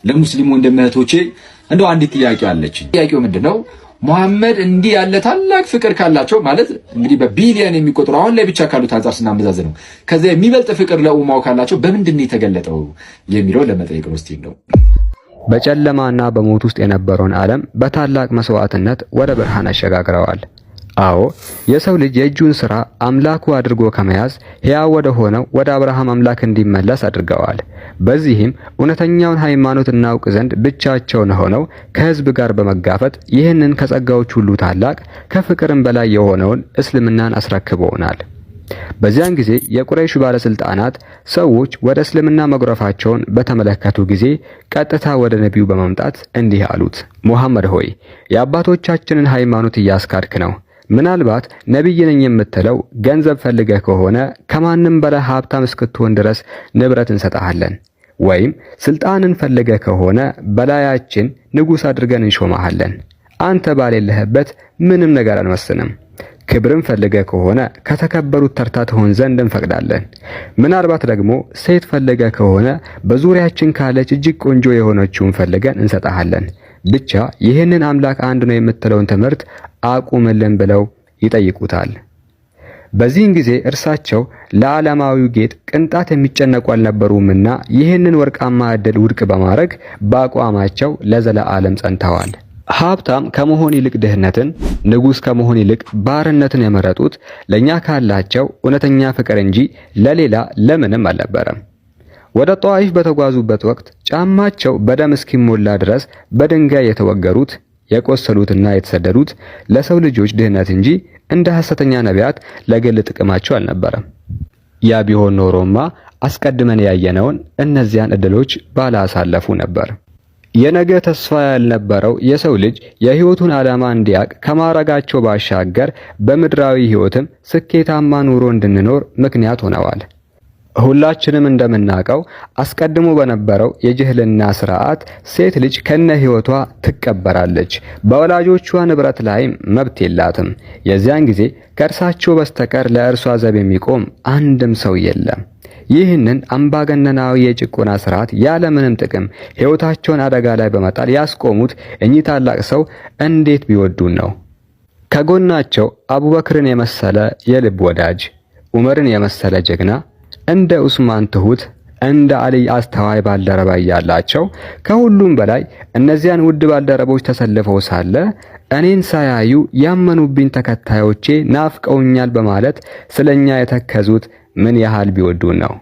ለሙስሊሙ እንደምህቶቼ እንደው አንድ ጥያቄ አለች። ጥያቄው ምንድነው? ሙሐመድ እንዲህ ያለ ታላቅ ፍቅር ካላቸው ማለት እንግዲህ በቢሊየን የሚቆጥሩ አሁን ላይ ብቻ ካሉት አንፃር ስናመዛዝነው ከዛ የሚበልጥ ፍቅር ለኡማው ካላቸው በምንድን ነው የተገለጠው የሚለው ለመጠየቅ ነው። እስቲ ነው በጨለማና በሞት ውስጥ የነበረውን ዓለም በታላቅ መስዋዕትነት ወደ ብርሃን አሸጋግረዋል። አዎ የሰው ልጅ የእጁን ሥራ አምላኩ አድርጎ ከመያዝ ሕያው ወደ ሆነው ወደ አብርሃም አምላክ እንዲመለስ አድርገዋል። በዚህም እውነተኛውን ሃይማኖት እናውቅ ዘንድ ብቻቸውን ሆነው ከሕዝብ ጋር በመጋፈጥ ይህንን ከጸጋዎች ሁሉ ታላቅ ከፍቅርም በላይ የሆነውን እስልምናን አስረክበውናል። በዚያን ጊዜ የቁረይሽ ባለስልጣናት ሰዎች ወደ እስልምና መጉረፋቸውን በተመለከቱ ጊዜ ቀጥታ ወደ ነቢዩ በመምጣት እንዲህ አሉት፣ ሙሐመድ ሆይ የአባቶቻችንን ሃይማኖት እያስካድክ ነው። ምናልባት ነብይ ነኝ የምትለው ገንዘብ ፈልገህ ከሆነ ከማንም በላይ ሀብታም እስክትሆን ድረስ ንብረት እንሰጣለን፣ ወይም ስልጣንን ፈልገህ ከሆነ በላያችን ንጉሥ አድርገን እንሾማሃለን። አንተ ባሌለህበት ምንም ነገር አንወስንም። ክብርን ፈልገህ ከሆነ ከተከበሩት ተርታ ትሆን ዘንድ እንፈቅዳለን። ምናልባት ደግሞ ሴት ፈልገህ ከሆነ በዙሪያችን ካለች እጅግ ቆንጆ የሆነችውን ፈልገን እንሰጣሃለን። ብቻ ይህንን አምላክ አንድ ነው የምትለውን ትምህርት አቁምልን ብለው ይጠይቁታል። በዚህን ጊዜ እርሳቸው ለዓለማዊው ጌጥ ቅንጣት የሚጨነቁ አልነበሩምና ይህንን ወርቃማ ዕድል ውድቅ በማድረግ በአቋማቸው ለዘለዓለም ጸንተዋል። ሀብታም ከመሆን ይልቅ ድህነትን፣ ንጉሥ ከመሆን ይልቅ ባርነትን የመረጡት ለኛ ካላቸው እውነተኛ ፍቅር እንጂ ለሌላ ለምንም አልነበረም። ወደ ጧኢፍ በተጓዙበት ወቅት ጫማቸው በደም እስኪሞላ ድረስ በድንጋይ የተወገሩት፣ የቆሰሉትና የተሰደዱት ለሰው ልጆች ድህነት እንጂ እንደ ሐሰተኛ ነቢያት ለግል ጥቅማቸው አልነበረም። ያ ቢሆን ኖሮማ አስቀድመን ያየነውን እነዚያን ዕድሎች ባላሳለፉ ነበር። የነገ ተስፋ ያልነበረው የሰው ልጅ የሕይወቱን ዓላማ እንዲያቅ ከማረጋቸው ባሻገር በምድራዊ ሕይወትም ስኬታማ ኑሮ እንድንኖር ምክንያት ሆነዋል። ሁላችንም እንደምናውቀው አስቀድሞ በነበረው የጅህልና ሥርዓት ሴት ልጅ ከነ ሕይወቷ ትቀበራለች። በወላጆቿ ንብረት ላይም መብት የላትም። የዚያን ጊዜ ከእርሳቸው በስተቀር ለእርሷ ዘብ የሚቆም አንድም ሰው የለም። ይህንን አምባገነናዊ የጭቆና ሥርዓት ያለምንም ጥቅም ሕይወታቸውን አደጋ ላይ በመጣል ያስቆሙት እኚህ ታላቅ ሰው እንዴት ቢወዱን ነው! ከጎናቸው አቡበክርን የመሰለ የልብ ወዳጅ፣ ዑመርን የመሰለ ጀግና፣ እንደ ዑስማን ትሁት፣ እንደ አልይ አስተዋይ ባልደረባ ያላቸው፣ ከሁሉም በላይ እነዚያን ውድ ባልደረቦች ተሰልፈው ሳለ እኔን ሳያዩ ያመኑብኝ ተከታዮቼ ናፍቀውኛል በማለት ስለኛ የተከዙት ምን ያህል ቢወዱን ነው!